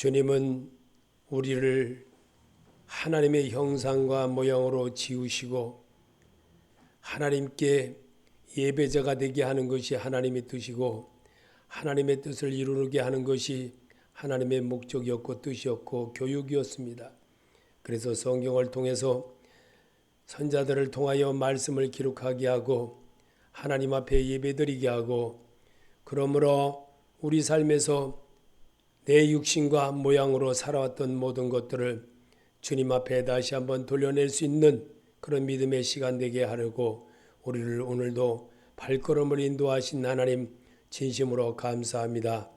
주님은 우리를 하나님의 형상과 모양으로 지으시고 하나님께 예배자가 되게 하는 것이 하나님의 뜻이고 하나님의 뜻을 이루게 하는 것이 하나님의 목적이었고 뜻이었고 교육이었습니다. 그래서 성경을 통해서 선자들을 통하여 말씀을 기록하게 하고 하나님 앞에 예배드리게 하고 그러므로 우리 삶에서 내 육신과 모양으로 살아왔던 모든 것들을 주님 앞에 다시 한번 돌려낼 수 있는 그런 믿음의 시간 되게 하려고 우리를 오늘도 발걸음을 인도하신 하나님 진심으로 감사합니다.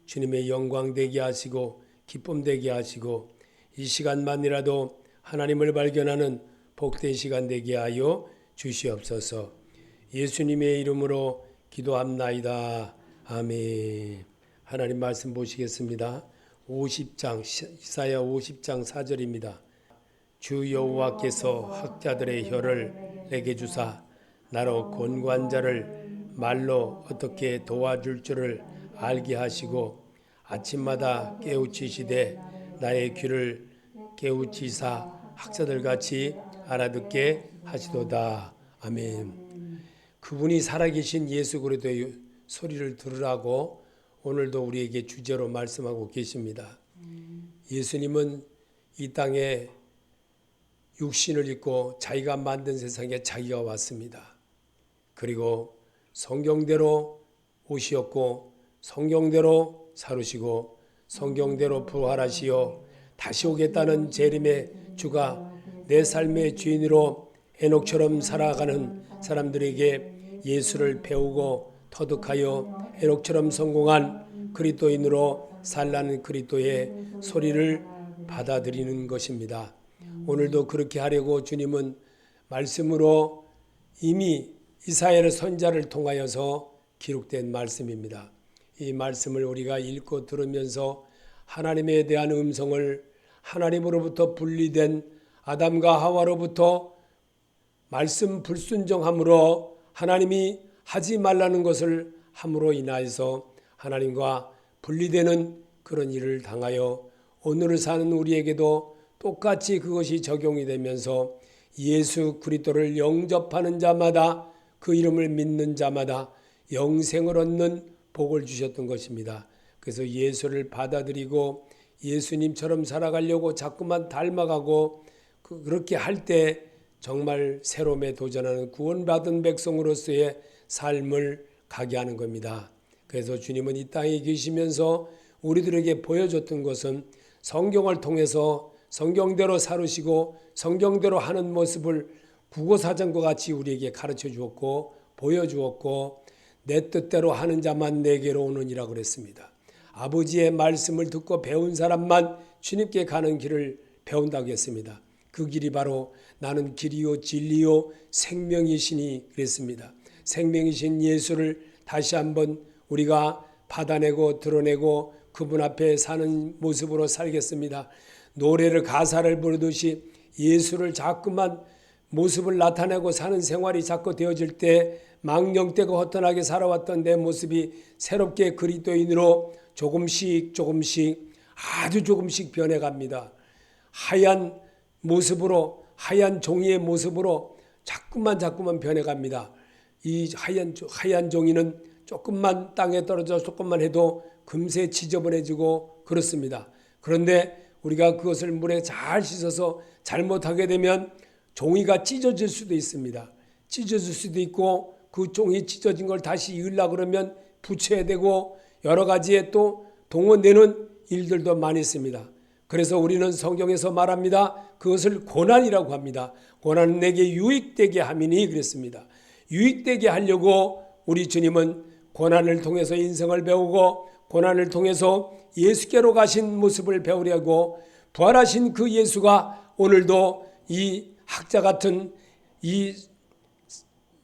주님의 영광 되게 하시고 기쁨 되게 하시고 이 시간만이라도 하나님을 발견하는 복된 시간 되게 하여 주시옵소서. 예수님의 이름으로 기도합나이다. 아멘. 하나님 말씀 보시겠습니다. 50장 이사야 50장 4절입니다. 주 여호와께서 학자들의 혀를 내게 주사 나로 권관자를 말로 어떻게 도와줄 줄을 알게 하시고 아침마다 깨우치시되 나의 귀를 깨우치사 학자들같이 알아듣게 하시도다. 아멘. 그분이 살아계신 예수 그리스도의 소리를 들으라고 오늘도 우리에게 주제로 말씀하고 계십니다. 예수님은 이 땅에 육신을 입고 자기가 만든 세상에 자기가 왔습니다. 그리고 성경대로 오시었고 성경대로 살으시고 성경대로 부활하시어 다시 오겠다는 재림의 주가 내 삶의 주인으로 에녹처럼 살아가는 사람들에게 예수를 배우고 터득하여 에녹처럼 성공한 그리스도인으로 살라는 그리스도의 소리를 받아들이는 것입니다. 오늘도 그렇게 하려고 주님은 말씀으로 이미 이사야 선지자를 통하여서 기록된 말씀입니다. 이 말씀을 우리가 읽고 들으면서 하나님에 대한 음성을 하나님으로부터 분리된 아담과 하와로부터 말씀 불순종함으로 하나님이 하지 말라는 것을 함으로 인하여서 하나님과 분리되는 그런 일을 당하여 오늘을 사는 우리에게도 똑같이 그것이 적용이 되면서 예수 그리스도를 영접하는 자마다 그 이름을 믿는 자마다 영생을 얻는 복을 주셨던 것입니다. 그래서 예수를 받아들이고 예수님처럼 살아가려고 자꾸만 닮아가고 그렇게 할 때 정말 새로움에 도전하는 구원받은 백성으로서의 삶을 가게 하는 겁니다. 그래서 주님은 이 땅에 계시면서 우리들에게 보여줬던 것은 성경을 통해서 성경대로 살으시고 성경대로 하는 모습을 국어사전과 같이 우리에게 가르쳐 주었고 보여주었고 내 뜻대로 하는 자만 내게로 오느니라 그랬습니다. 아버지의 말씀을 듣고 배운 사람만 주님께 가는 길을 배운다고 했습니다. 그 길이 바로 나는 길이요 진리요 생명이시니 그랬습니다. 생명이신 예수를 다시 한번 우리가 받아내고 드러내고 그분 앞에 사는 모습으로 살겠습니다. 노래를 가사를 부르듯이 예수를 자꾸만 모습을 나타내고 사는 생활이 자꾸 되어질 때 망령되고 허탄하게 살아왔던 내 모습이 새롭게 그리스도인으로 조금씩 아주 조금씩 변해갑니다. 하얀 모습으로 하얀 종이의 모습으로 자꾸만 변해갑니다. 이 하얀 종이는 조금만 땅에 떨어져 조금만 해도 금세 지저분해지고 그렇습니다. 그런데 우리가 그것을 물에 잘 씻어서 잘못하게 되면 종이가 찢어질 수도 있습니다. 찢어질 수도 있고 그 종이 찢어진 걸 다시 이으려고 그러면 붙여야 되고 여러 가지에 또 동원되는 일들도 많이 있습니다. 그래서 우리는 성경에서 말합니다. 그것을 고난이라고 합니다. 고난은 내게 유익되게 함이니 그랬습니다. 유익되게 하려고 우리 주님은 고난을 통해서 인생을 배우고 고난을 통해서 예수께로 가신 모습을 배우려고 부활하신 그 예수가 오늘도 이 학자 같은 이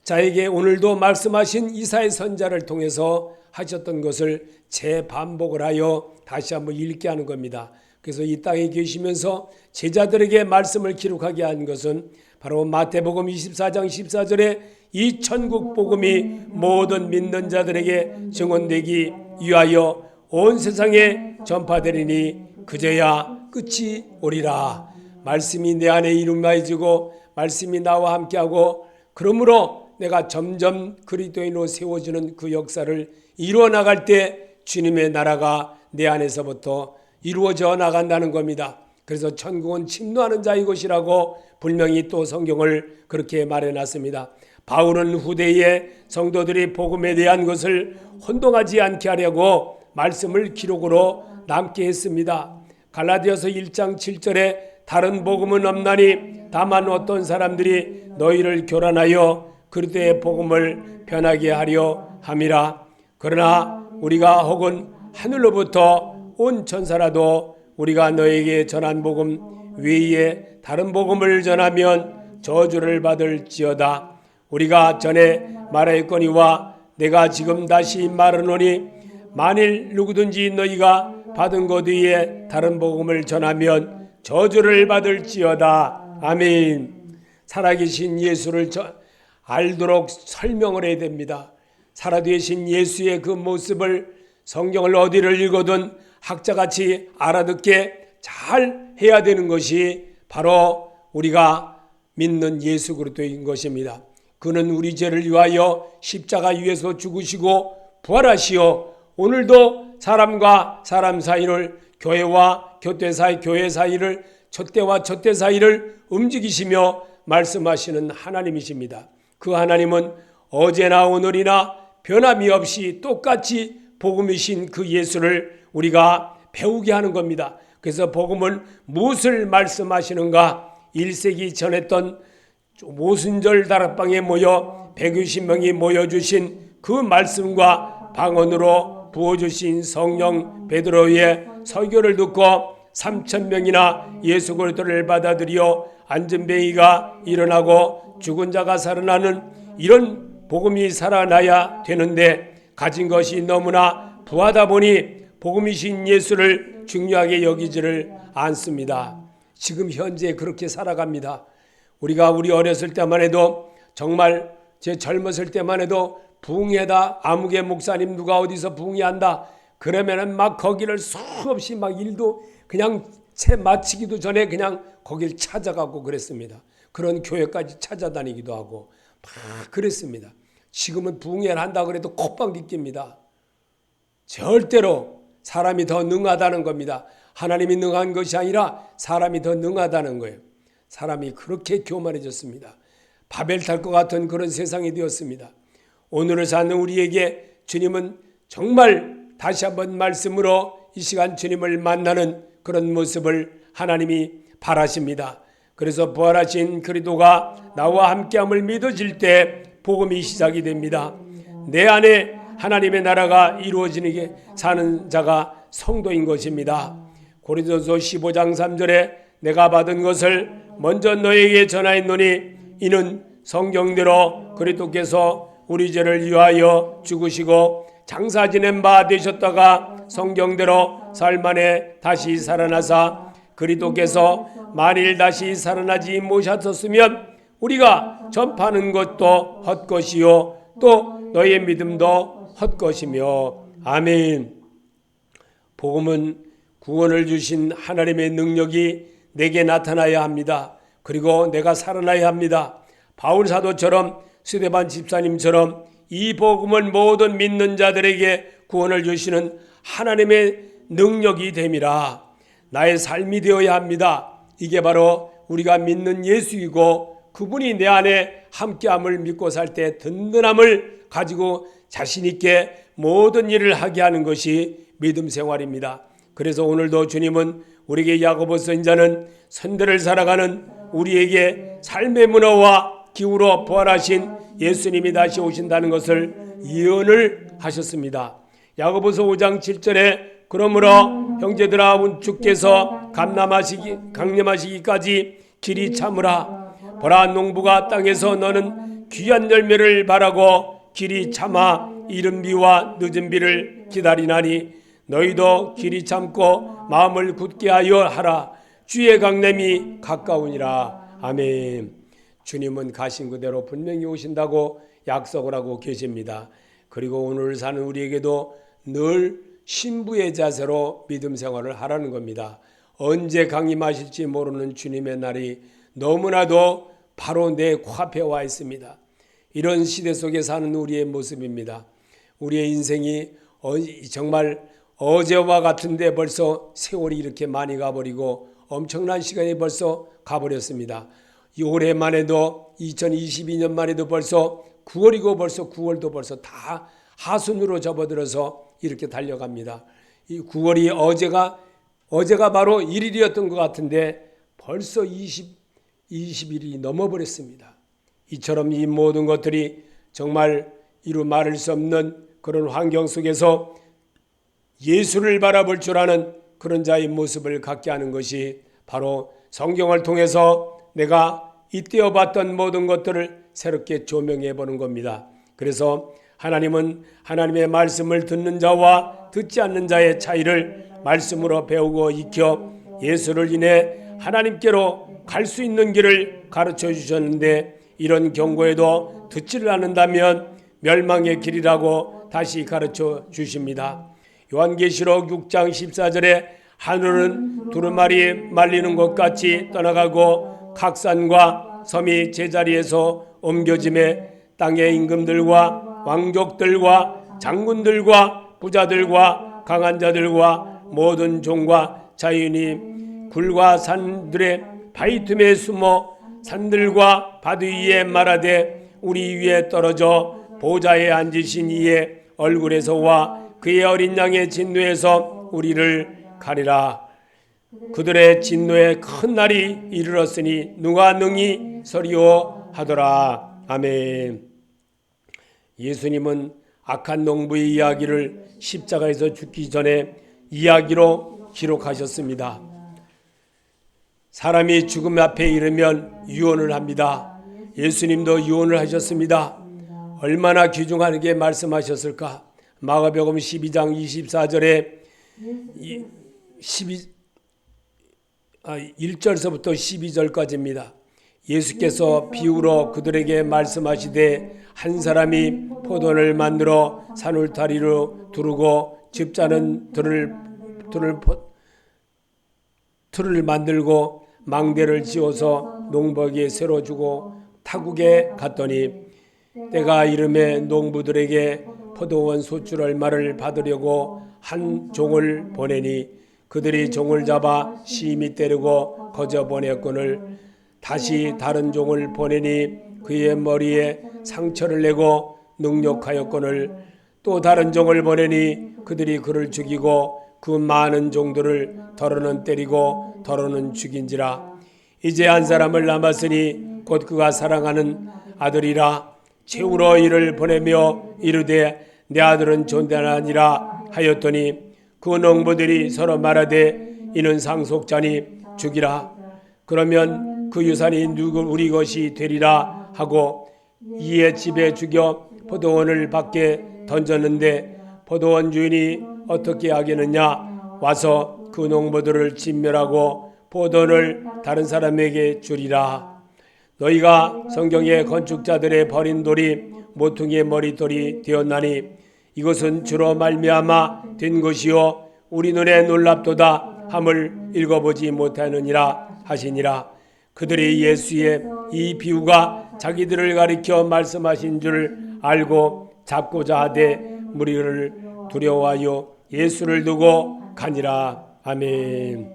자에게 오늘도 말씀하신 이사야 선지자를 통해서 하셨던 것을 재반복을 하여 다시 한번 읽게 하는 겁니다. 그래서 이 땅에 계시면서 제자들에게 말씀을 기록하게 한 것은 바로 마태복음 24장 14절에 이 천국 복음이 모든 믿는 자들에게 증언되기 위하여 온 세상에 전파되리니 그제야 끝이 오리라. 말씀이 내 안에 이루어지고 말씀이 나와 함께하고 그러므로 내가 점점 그리스도인으로 세워지는 그 역사를 이루어 나갈 때 주님의 나라가 내 안에서부터 이루어져 나간다는 겁니다. 그래서 천국은 침노하는 자의 것이라고 분명히 또 성경을 그렇게 말해놨습니다. 바울은 후대의 성도들이 복음에 대한 것을 혼동하지 않게 하려고 말씀을 기록으로 남게 했습니다. 갈라디아서 1장 7절에 다른 복음은 없나니 다만 어떤 사람들이 너희를 교란하여 그리스도의 복음을 변하게 하려 함이라. 그러나 우리가 혹은 하늘로부터 온 천사라도 우리가 너에게 전한 복음 외에 다른 복음을 전하면 저주를 받을지어다. 우리가 전에 말하였거니와 내가 지금 다시 말하노니 만일 누구든지 너희가 받은 것 외에 다른 복음을 전하면 저주를 받을지어다. 아멘. 살아계신 예수를 알도록 설명을 해야 됩니다. 살아계신 예수의 그 모습을 성경을 어디를 읽어든 학자같이 알아듣게 잘 해야 되는 것이 바로 우리가 믿는 예수 그리스도인 것입니다. 그는 우리 죄를 위하여 십자가 위에서 죽으시고 부활하시어 오늘도 사람과 사람 사이를 교회와 교회 사이를 촛대와 촛대 사이를 움직이시며 말씀하시는 하나님이십니다. 그 하나님은 어제나 오늘이나 변함이 없이 똑같이 복음이신 그 예수를 우리가 배우게 하는 겁니다. 그래서 복음은 무엇을 말씀하시는가? 1세기 전했던 모순절 다락방에 모여 120명이 모여주신 그 말씀과 방언으로 부어주신 성령 베드로의 설교를 듣고 3,000명이나 예수 그리스도를 받아들여 안전뱅이가 일어나고 죽은 자가 살아나는 이런 복음이 살아나야 되는데 가진 것이 너무나 부하다 보니 복음이신 예수를 중요하게 여기지를 않습니다. 지금 현재 그렇게 살아갑니다. 우리가 우리 어렸을 때만 해도 정말 제 젊었을 때만 해도 부흥회다 아무개 목사님 누가 어디서 부흥회한다 그러면은 막 거기를 수없이 막 일도 그냥 채 마치기도 전에 그냥 거길 찾아가고 그랬습니다. 그런 교회까지 찾아다니기도 하고 막 그랬습니다. 지금은 부흥회를 한다 그래도 콧방귀 낍니다. 절대로 사람이 더 능하다는 겁니다. 하나님이 능한 것이 아니라 사람이 더 능하다는 거예요. 사람이 그렇게 교만해졌습니다. 바벨 탈 것 같은 그런 세상이 되었습니다. 오늘을 사는 우리에게 주님은 정말 다시 한번 말씀으로 이 시간 주님을 만나는 그런 모습을 하나님이 바라십니다. 그래서 부활하신 그리스도가 나와 함께함을 믿어질 때 복음이 시작이 됩니다. 내 안에 하나님의 나라가 이루어지는 게 사는 자가 성도인 것입니다. 고린도서 15장 3절에 내가 받은 것을 먼저 너에게 전하였노니 이는 성경대로 그리스도께서 우리 죄를 위하여 죽으시고 장사 지낸 바 되셨다가 성경대로 살만에 다시 살아나사 그리스도께서 만일 다시 살아나지 못하셨으면 우리가 전파하는 것도 헛것이요 또 너의 믿음도 헛것이며 아멘. 복음은 구원을 주신 하나님의 능력이 내게 나타나야 합니다. 그리고 내가 살아나야 합니다. 바울 사도처럼 스데반 집사님처럼 이 복음은 모든 믿는 자들에게 구원을 주시는 하나님의 능력이 됨이라. 나의 삶이 되어야 합니다. 이게 바로 우리가 믿는 예수이고 그분이 내 안에 함께함을 믿고 살 때 든든함을 가지고 자신 있게 모든 일을 하게 하는 것이 믿음 생활입니다. 그래서 오늘도 주님은 우리에게 야고보서 인자는 선대를 살아가는 우리에게 삶의 문화와 기후로 부활하신 예수님이 다시 오신다는 것을 예언을 하셨습니다. 야고보서 5장 7절에 그러므로 형제들아 주께서 강림하시기까지 길이 참으라. 보라 농부가 땅에서 너는 귀한 열매를 바라고 길이 참아 이른 비와 늦은 비를 기다리나니 너희도 길이 참고 마음을 굳게 하여 하라. 주의 강림이 가까우니라. 아멘. 주님은 가신 그대로 분명히 오신다고 약속을 하고 계십니다. 그리고 오늘 사는 우리에게도 늘 신부의 자세로 믿음 생활을 하라는 겁니다. 언제 강림하실지 모르는 주님의 날이 너무나도 바로 내 코앞에 와 있습니다. 이런 시대 속에 사는 우리의 모습입니다. 우리의 인생이 정말 어제와 같은데 벌써 세월이 이렇게 많이 가버리고 엄청난 시간이 벌써 가버렸습니다. 이 올해만 해도 2022년만 해도 벌써 9월이고 벌써 9월도 벌써 다 하순으로 접어들어서 이렇게 달려갑니다. 이 9월이 어제가 바로 1일이었던 것 같은데 벌써 20일이 넘어버렸습니다. 이처럼 이 모든 것들이 정말 이루 말할 수 없는 그런 환경 속에서 예수를 바라볼 줄 아는 그런 자의 모습을 갖게 하는 것이 바로 성경을 통해서 내가 이때어 봤던 모든 것들을 새롭게 조명해 보는 겁니다. 그래서 하나님은 하나님의 말씀을 듣는 자와 듣지 않는 자의 차이를 말씀으로 배우고 익혀 예수를 인해 하나님께로 갈 수 있는 길을 가르쳐 주셨는데, 이런 경고에도 듣지를 않는다면 멸망의 길이라고 다시 가르쳐 주십니다. 요한계시록 6장 14절에 하늘은 두루마리 말리는 것 같이 떠나가고 각 산과 섬이 제자리에서 옮겨짐에 땅의 임금들과 왕족들과 장군들과 부자들과 강한 자들과 모든 종과 자연이 굴과 산들의 바위 틈에 숨어 산들과 바위 위에 말하되 우리 위에 떨어져 보좌에 앉으신 이의 얼굴에서와 그의 어린 양의 진노에서 우리를 가리라. 그들의 진노의 큰 날이 이르렀으니 누가 능히 서리오 하더라. 아멘. 예수님은 악한 농부의 이야기를 십자가에서 죽기 전에 이야기로 기록하셨습니다. 사람이 죽음 앞에 이르면 유언을 합니다. 예수님도 유언을 하셨습니다. 얼마나 귀중하게 말씀하셨을까? 마가복음 12장 24절에 1절서부터 12절까지입니다. 예수께서 비유로 그들에게 말씀하시되 한 사람이 포도원을 만들어 산울타리로 두르고 집자는 틀을 만들고 망대를 지어서 농부에게 세로 주고 타국에 갔더니 때가 이름에 농부들에게 포도원 소출 얼마를 받으려고 한 종을 보내니 그들이 종을 잡아 심히 때리고 거저 보냈거늘 다시 다른 종을 보내니 그의 머리에 상처를 내고 능욕하였거늘 또 다른 종을 보내니 그들이 그를 죽이고 그 많은 종들을 더러는 때리고 더러는 죽인지라. 이제 한 사람을 남았으니 곧 그가 사랑하는 아들이라. 채우러 이를 보내며 이르되 내 아들은 존대하니라 하였더니 그 농부들이 서로 말하되 이는 상속자니 죽이라. 그러면 그 유산이 우리 것이 되리라 하고 이의 집에 죽여 포도원을 밖에 던졌는데 포도원 주인이 어떻게 하겠느냐? 와서 그 농부들을 진멸하고 포도원을 다른 사람에게 주리라. 너희가 성경의 건축자들의 버린 돌이 모퉁이의 머릿돌이 되었나니 이것은 주로 말미암아 된 것이요 우리 눈에 놀랍도다 함을 읽어보지 못하느니라 하시니라. 그들이 예수의 이 비유가 자기들을 가리켜 말씀하신 줄 알고 잡고자 하되 무리를 두려워하여 예수를 두고 가니라. 아멘.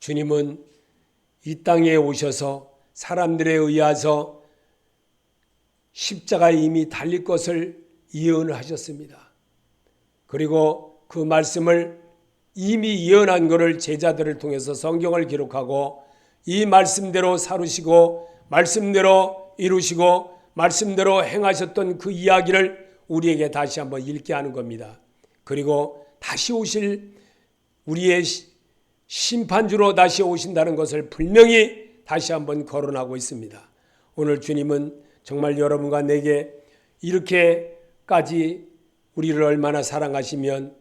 주님은 이 땅에 오셔서 사람들에 의해서 십자가에 이미 달릴 것을 예언을 하셨습니다. 그리고 그 말씀을 이미 예언한 것을 제자들을 통해서 성경을 기록하고 이 말씀대로 사루시고 말씀대로 이루시고 말씀대로 행하셨던 그 이야기를 우리에게 다시 한번 읽게 하는 겁니다. 그리고 다시 오실 우리의 심판주로 다시 오신다는 것을 분명히 다시 한번 거론하고 있습니다. 오늘 주님은 정말 여러분과 내게 이렇게까지 우리를 얼마나 사랑하시면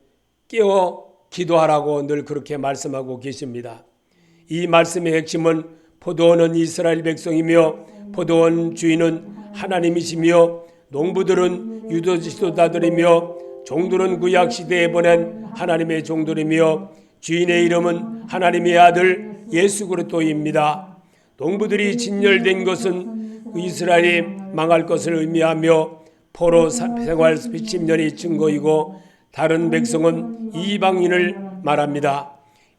깨어 기도하라고 늘 그렇게 말씀하고 계십니다. 이 말씀의 핵심은 포도원은 이스라엘 백성이며 포도원 주인은 하나님이시며 농부들은 유도 지도자들이며 종들은 구약 시대에 보낸 하나님의 종들이며 주인의 이름은 하나님의 아들 예수 그리스도입니다. 농부들이 진열된 것은 이스라엘이 망할 것을 의미하며 포로 생활 10년이 증거이고 다른 백성은 이방인을 말합니다.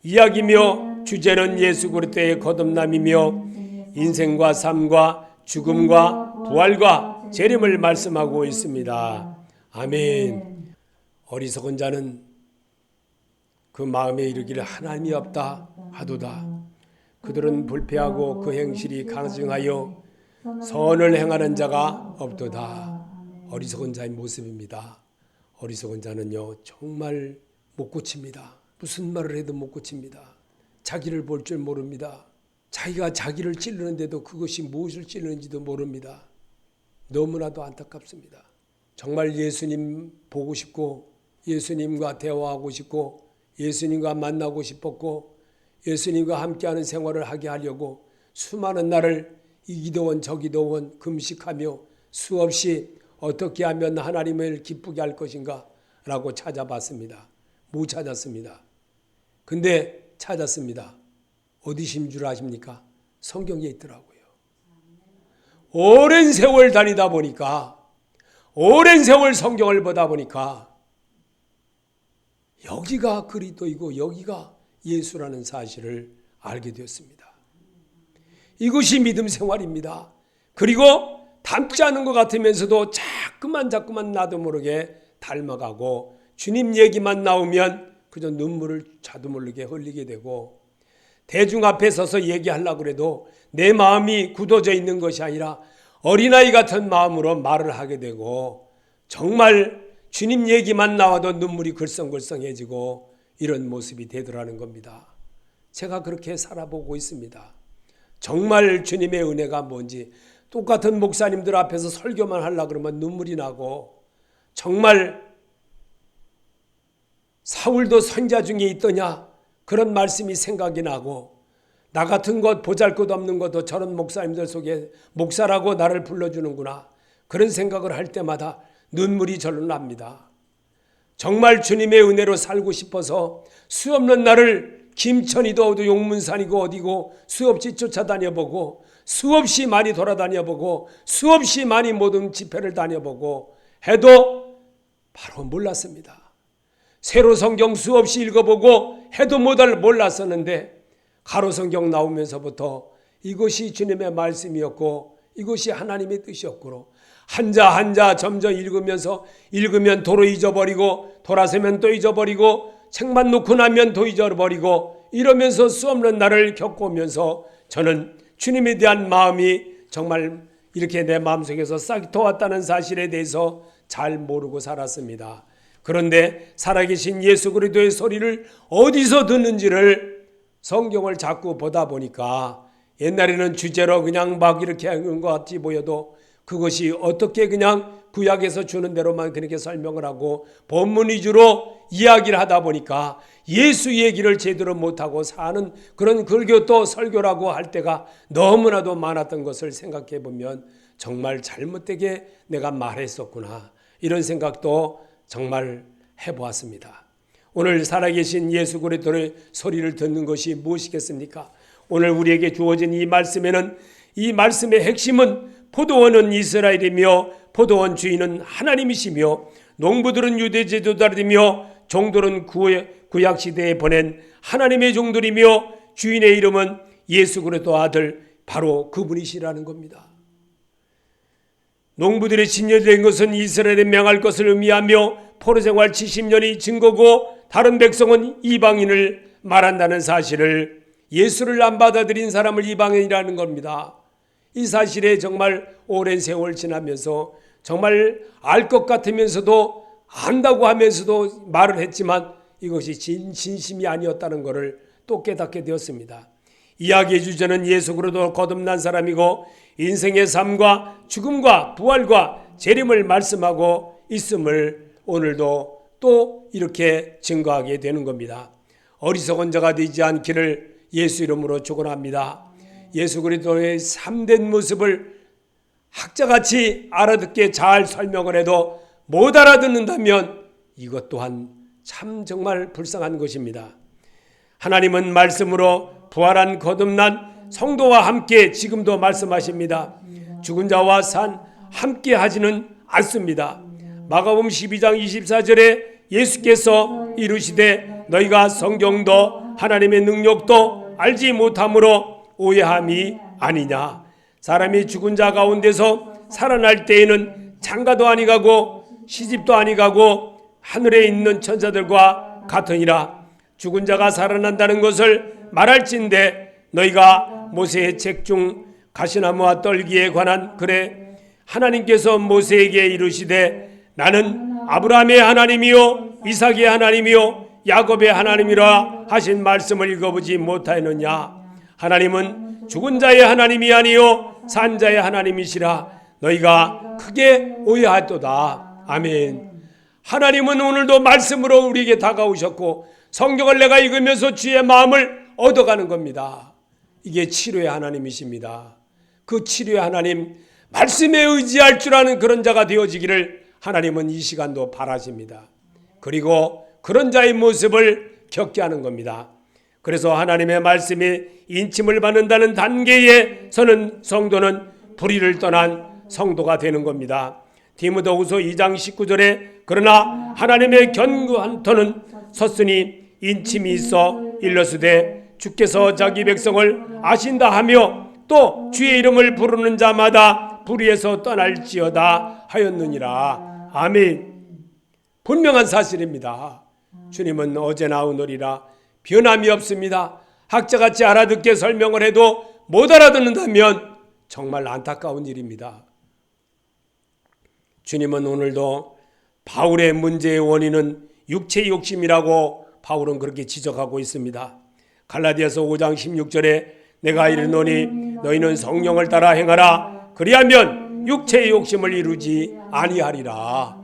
이야기며 주제는 예수 그리스도의 거듭남이며 인생과 삶과 죽음과 부활과 재림을 말씀하고 있습니다. 아멘. 어리석은 자는 그 마음에 이르기를 하나님이 없다 하도다. 그들은 불패하고 그 행실이 강증하여 선을 행하는 자가 없도다. 어리석은 자의 모습입니다. 어리석은 자는요 정말 못 고칩니다. 무슨 말을 해도 못 고칩니다. 자기를 볼 줄 모릅니다. 자기가 자기를 찌르는데도 그것이 무엇을 찌르는지도 모릅니다. 너무나도 안타깝습니다. 정말 예수님 보고 싶고 예수님과 대화하고 싶고 예수님과 만나고 싶었고 예수님과 함께하는 생활을 하게 하려고 수많은 날을 이기도원 저기도원 금식하며 수없이 어떻게 하면 하나님을 기쁘게 할 것인가 라고 찾아봤습니다. 못 찾았습니다. 근데 찾았습니다. 어디신 줄 아십니까? 성경에 있더라고요. 오랜 세월 다니다 보니까 오랜 세월 성경을 보다 보니까 여기가 그리스도이고 여기가 예수라는 사실을 알게 되었습니다. 이것이 믿음 생활입니다. 그리고 닮지 않은 것 같으면서도 자꾸만 나도 모르게 닮아가고 주님 얘기만 나오면 그저 눈물을 자도 모르게 흘리게 되고 대중 앞에 서서 얘기하려고 해도 내 마음이 굳어져 있는 것이 아니라 어린아이 같은 마음으로 말을 하게 되고 정말 주님 얘기만 나와도 눈물이 글썽글썽해지고 이런 모습이 되더라는 겁니다. 제가 그렇게 살아보고 있습니다. 정말 주님의 은혜가 뭔지 똑같은 목사님들 앞에서 설교만 하려고 그러면 눈물이 나고 정말 사울도 선자 중에 있더냐 그런 말씀이 생각이 나고 나 같은 것 보잘것없는 것도 저런 목사님들 속에 목사라고 나를 불러주는구나 그런 생각을 할 때마다 눈물이 절로 납니다. 정말 주님의 은혜로 살고 싶어서 수없는 날을 김천이도 어디 용문산이고 어디고 수없이 쫓아다녀보고 수없이 많이 돌아다녀보고 수없이 많이 모든 집회를 다녀보고 해도 바로 몰랐습니다. 새로 성경 수없이 읽어보고 해도 몰랐었는데 가로성경 나오면서부터 이것이 주님의 말씀이었고 이것이 하나님의 뜻이었고 한자 점점 읽으면 도로 잊어버리고 돌아서면 또 잊어버리고 책만 놓고 나면 또 잊어버리고 이러면서 수없는 날을 겪으면서 저는 주님에 대한 마음이 정말 이렇게 내 마음속에서 싹 터왔다는 사실에 대해서 잘 모르고 살았습니다. 그런데 살아계신 예수 그리스도의 소리를 어디서 듣는지를 성경을 자꾸 보다 보니까 옛날에는 주제로 그냥 막 이렇게 하는 것 같이 보여도 그것이 어떻게 그냥 구약에서 주는 대로만 그렇게 설명을 하고 본문 위주로 이야기를 하다 보니까 예수 얘기를 제대로 못하고 사는 그런 불교 또 설교라고 할 때가 너무나도 많았던 것을 생각해 보면 정말 잘못되게 내가 말했었구나 이런 생각도 정말 해보았습니다. 오늘 살아계신 예수 그리스도의 소리를 듣는 것이 무엇이겠습니까? 오늘 우리에게 주어진 이 말씀에는 이 말씀의 핵심은 포도원은 이스라엘이며 포도원 주인은 하나님이시며 농부들은 유대 제도자들이며 종들은 구약 시대에 보낸 하나님의 종들이며 주인의 이름은 예수 그리스도 아들 바로 그분이시라는 겁니다. 농부들이 진열된 것은 이스라엘에 명할 것을 의미하며 포로생활 70년이 증거고 다른 백성은 이방인을 말한다는 사실을 예수를 안 받아들인 사람을 이방인이라는 겁니다. 이 사실에 정말 오랜 세월 지나면서 정말 알 것 같으면서도 안다고 하면서도 말을 했지만 이것이 진심이 아니었다는 것을 또 깨닫게 되었습니다. 이야기의 주제는 예수 그리스도 거듭난 사람이고 인생의 삶과 죽음과 부활과 재림을 말씀하고 있음을 오늘도 또 이렇게 증거하게 되는 겁니다. 어리석은 자가 되지 않기를 예수 이름으로 축원합니다. 예수 그리스도의 참된 모습을 학자같이 알아듣게 잘 설명을 해도 못 알아듣는다면 이것 또한 참 정말 불쌍한 것입니다. 하나님은 말씀으로 부활한 거듭난 성도와 함께 지금도 말씀하십니다. 죽은 자와 산 함께 하지는 않습니다. 마가복음 12장 24절에 예수께서 이르시되 너희가 성경도 하나님의 능력도 알지 못함으로 오해함이 아니냐. 사람이 죽은 자 가운데서 살아날 때에는 장가도 아니가고 시집도 아니가고 하늘에 있는 천사들과 같으니라. 죽은 자가 살아난다는 것을 말할진대 너희가 모세의 책 중 가시나무와 떨기에 관한 글에 하나님께서 모세에게 이르시되 나는 아브라함의 하나님이요 이삭의 하나님이요 야곱의 하나님이라 하신 말씀을 읽어보지 못하였느냐. 하나님은 죽은 자의 하나님이 아니요 산 자의 하나님이시라. 너희가 크게 오해하였도다. 아멘. 하나님은 오늘도 말씀으로 우리에게 다가오셨고 성경을 내가 읽으면서 주의 마음을 얻어가는 겁니다. 이게 치료의 하나님이십니다. 그 치료의 하나님, 말씀에 의지할 줄 아는 그런 자가 되어지기를 하나님은 이 시간도 바라십니다. 그리고 그런 자의 모습을 겪게 하는 겁니다. 그래서 하나님의 말씀이 인침을 받는다는 단계에 서는 성도는 불의를 떠난 성도가 되는 겁니다. 디모데후서 2장 19절에 그러나 하나님의 견고한 터는 섰으니 인침이 있어 일러스되 주께서 자기 백성을 아신다 하며 또 주의 이름을 부르는 자마다 불의에서 떠날지어다 하였느니라. 아멘. 분명한 사실입니다. 주님은 어제나 오늘이라 변함이 없습니다. 학자같이 알아듣게 설명을 해도 못 알아듣는다면 정말 안타까운 일입니다. 주님은 오늘도 바울의 문제의 원인은 육체의 욕심이라고 바울은 그렇게 지적하고 있습니다. 갈라디아서 5장 16절에 내가 이르노니 너희는 성령을 따라 행하라 그리하면 육체의 욕심을 이루지 아니하리라.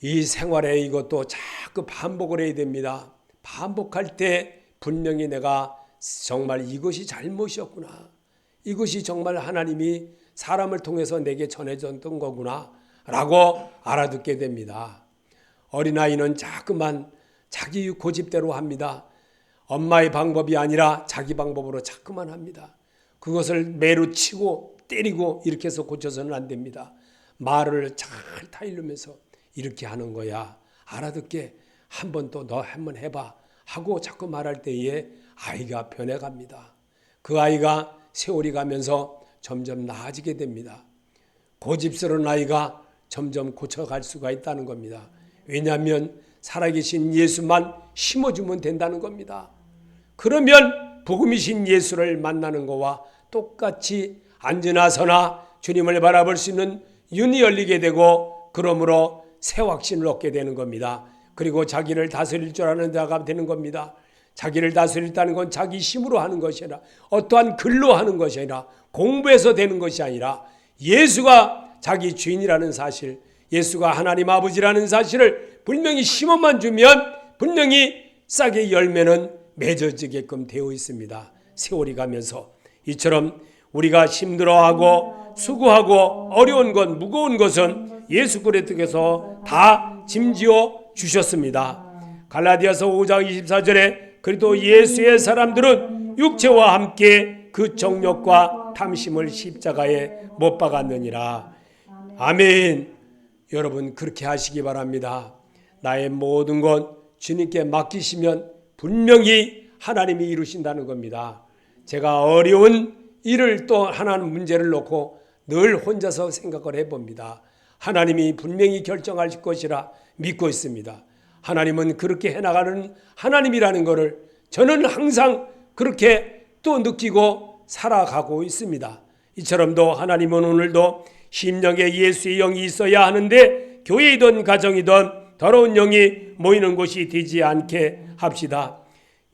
이 생활에 이것도 자꾸 반복을 해야 됩니다. 반복할 때 분명히 내가 정말 이것이 잘못이었구나. 이것이 정말 하나님이 사람을 통해서 내게 전해졌던 거구나 라고 알아듣게 됩니다. 어린아이는 자꾸만 자기 고집대로 합니다. 엄마의 방법이 아니라 자기 방법으로 자꾸만 합니다. 그것을 매로 치고 때리고 이렇게 해서 고쳐서는 안 됩니다. 말을 잘 타이르면서 이렇게 하는 거야. 알아듣게 한 번 또 너 한번 해봐 하고 자꾸 말할 때에 아이가 변해갑니다. 그 아이가 세월이 가면서 점점 나아지게 됩니다. 고집스러운 아이가 점점 고쳐갈 수가 있다는 겁니다. 왜냐하면 살아계신 예수만 심어주면 된다는 겁니다. 그러면 복음이신 예수를 만나는 것과 똑같이 앉으나 서나 주님을 바라볼 수 있는 눈이 열리게 되고 그러므로 새 확신을 얻게 되는 겁니다. 그리고 자기를 다스릴 줄 아는 자가 되는 겁니다. 자기를 다스린다는 건 자기 힘으로 하는 것이 아니라 어떠한 글로 하는 것이 아니라 공부해서 되는 것이 아니라 예수가 자기 주인이라는 사실, 예수가 하나님 아버지라는 사실을 분명히 심어만 주면 분명히 싹의 열매는 맺어지게끔 되어 있습니다. 세월이 가면서 이처럼 우리가 힘들어하고 수고하고 어려운 것, 무거운 것은 예수 그리스도께서 다 짐지어 주셨습니다. 갈라디아서 5장 24절에 그리고 예수의 사람들은 육체와 함께 그 정욕과 탐심을 십자가에 못 박았느니라. 아멘. 여러분 그렇게 하시기 바랍니다. 나의 모든 것 주님께 맡기시면 분명히 하나님이 이루신다는 겁니다. 제가 어려운 일을 또 하나는 문제를 놓고 늘 혼자서 생각을 해봅니다. 하나님이 분명히 결정하실 것이라 믿고 있습니다. 하나님은 그렇게 해나가는 하나님이라는 것을 저는 항상 그렇게 또 느끼고 살아가고 있습니다. 이처럼도 하나님은 오늘도 심령에 예수의 영이 있어야 하는데 교회이든 가정이든 더러운 영이 모이는 곳이 되지 않게 합시다.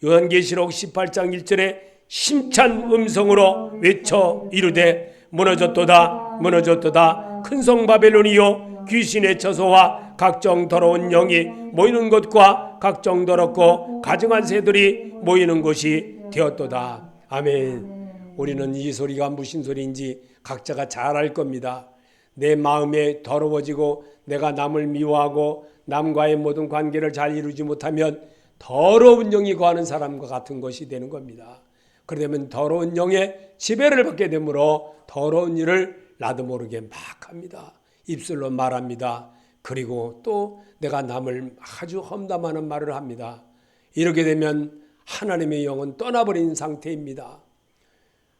요한계시록 18장 1절에 심찬 음성으로 외쳐 이르되 무너졌도다 무너졌도다 큰 성 바벨론이요 귀신의 처소와 각종 더러운 영이 모이는 곳과 각종 더럽고 가증한 새들이 모이는 곳이 되었도다. 아멘. 우리는 이 소리가 무슨 소리인지 각자가 잘 알 겁니다. 내 마음에 더러워지고 내가 남을 미워하고 남과의 모든 관계를 잘 이루지 못하면 더러운 영이 거하는 사람과 같은 것이 되는 겁니다. 그러면 더러운 영의 지배를 받게 되므로 더러운 일을 나도 모르게 막 합니다. 입술로 말합니다. 그리고 또 내가 남을 아주 험담하는 말을 합니다. 이렇게 되면 하나님의 영은 떠나버린 상태입니다.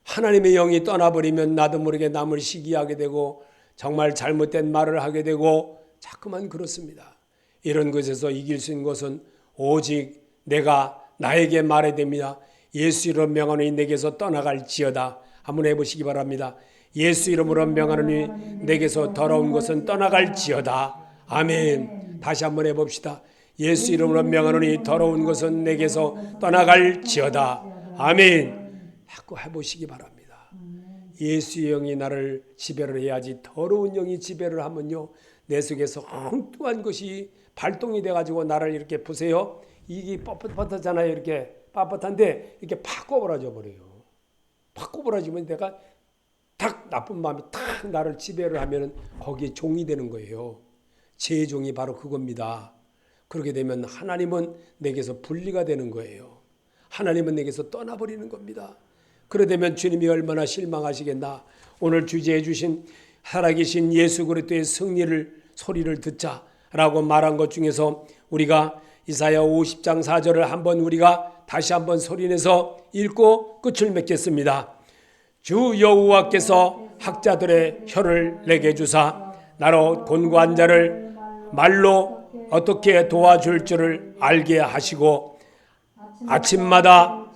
하나님의 영이 떠나버리면 나도 모르게 남을 시기하게 되고 정말 잘못된 말을 하게 되고 자꾸만 그렇습니다. 이런 것에서 이길 수 있는 것은 오직 내가 나에게 말해야 됩니다. 예수 이름 명하노니 내게서 떠나갈지어다. 한번 해보시기 바랍니다. 예수 이름으로 명하노니 내게서 더러운 것은 떠나갈지어다. 아멘. 다시 한번 해봅시다. 예수 이름으로 명하노니 더러운 것은 내게서 떠나갈지어다. 아멘. 자꾸 해보시기 바랍니다. 예수의 영이 나를 지배를 해야지 더러운 영이 지배를 하면요 내 속에서 엉뚱한 것이 발동이 돼가지고 나를 이렇게 보세요. 이게 뻣뻣하잖아요. 이렇게 빳빳한데 이렇게 팍 꼬부라져 버려요. 팍 꼬부라지면 내가 딱 나쁜 마음이 탁 나를 지배를 하면 거기에 종이 되는 거예요. 제 종이 바로 그겁니다. 그렇게 되면 하나님은 내게서 분리가 되는 거예요. 하나님은 내게서 떠나버리는 겁니다. 그러게 되면 주님이 얼마나 실망하시겠나. 오늘 주제해 주신 살아계신 예수 그리스도의 승리를 소리를 듣자라고 말한 것 중에서 우리가 이사야 50장 4절을 한번 우리가 다시 한번 소리내서 읽고 끝을 맺겠습니다. 주 여호와께서 학자들의 혀를 내게 주사 나로 곤고한 자를 말로 어떻게 도와줄 줄을 알게 하시고 아침마다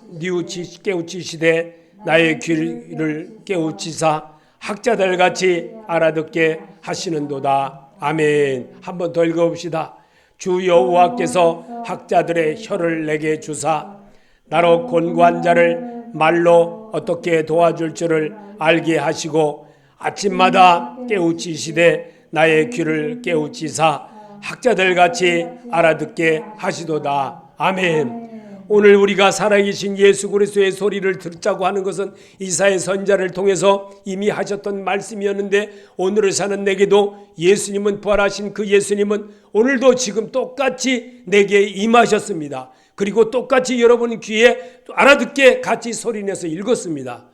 깨우치시되 나의 귀를 깨우치사 학자들같이 알아듣게 하시는도다. 아멘. 한번 더 읽어봅시다. 주 여호와께서 학자들의 혀를 내게 주사 나로 곤고한 자를 말로 어떻게 도와줄 줄을 알게 하시고 아침마다 깨우치시되 나의 귀를 깨우치사 학자들같이 알아듣게 하시도다. 아멘. 오늘 우리가 살아계신 예수 그리스도의 소리를 듣자고 하는 것은 이사야 선지자를 통해서 이미 하셨던 말씀이었는데 오늘을 사는 내게도 예수님은 부활하신 그 예수님은 오늘도 지금 똑같이 내게 임하셨습니다. 그리고 똑같이 여러분 귀에 알아듣게 같이 소리내서 읽었습니다.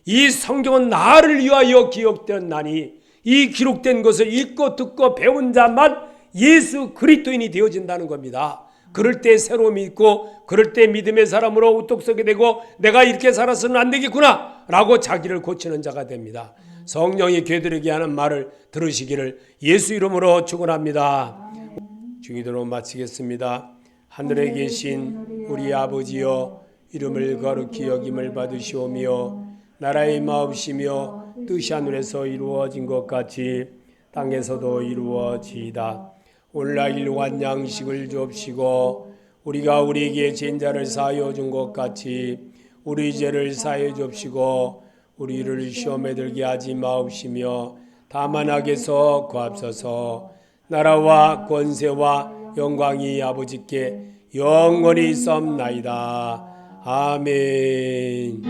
이 성경은 나를 위하여 기록되었나니 이 기록된 것을 읽고 듣고 배운 자만 예수 그리스도인이 되어진다는 겁니다. 그럴 때 새로움이 있고 그럴 때 믿음의 사람으로 우뚝 서게 되고 내가 이렇게 살아서는 안 되겠구나 라고 자기를 고치는 자가 됩니다. 성령이 궤들에게 하는 말을 들으시기를 예수 이름으로 축원합니다. 주기도로 마치겠습니다. 하늘에 계신 우리 아버지여 이름을 거룩히 여김을 받으시오며 나라의 마옵시며 뜻이 하늘에서 이루어진 것 같이 땅에서도 이루어지이다. 오늘날 일용할 양식을 줍시고 우리가 우리에게 죄인 자를 사하여 준 것 같이 우리 죄를 사하여 줍시고 우리를 시험에 들게 하지 마옵시며 다만 악에서 구하옵소서. 나라와 권세와 영광이 아버지께 영원히 있사옵나이다. 아멘.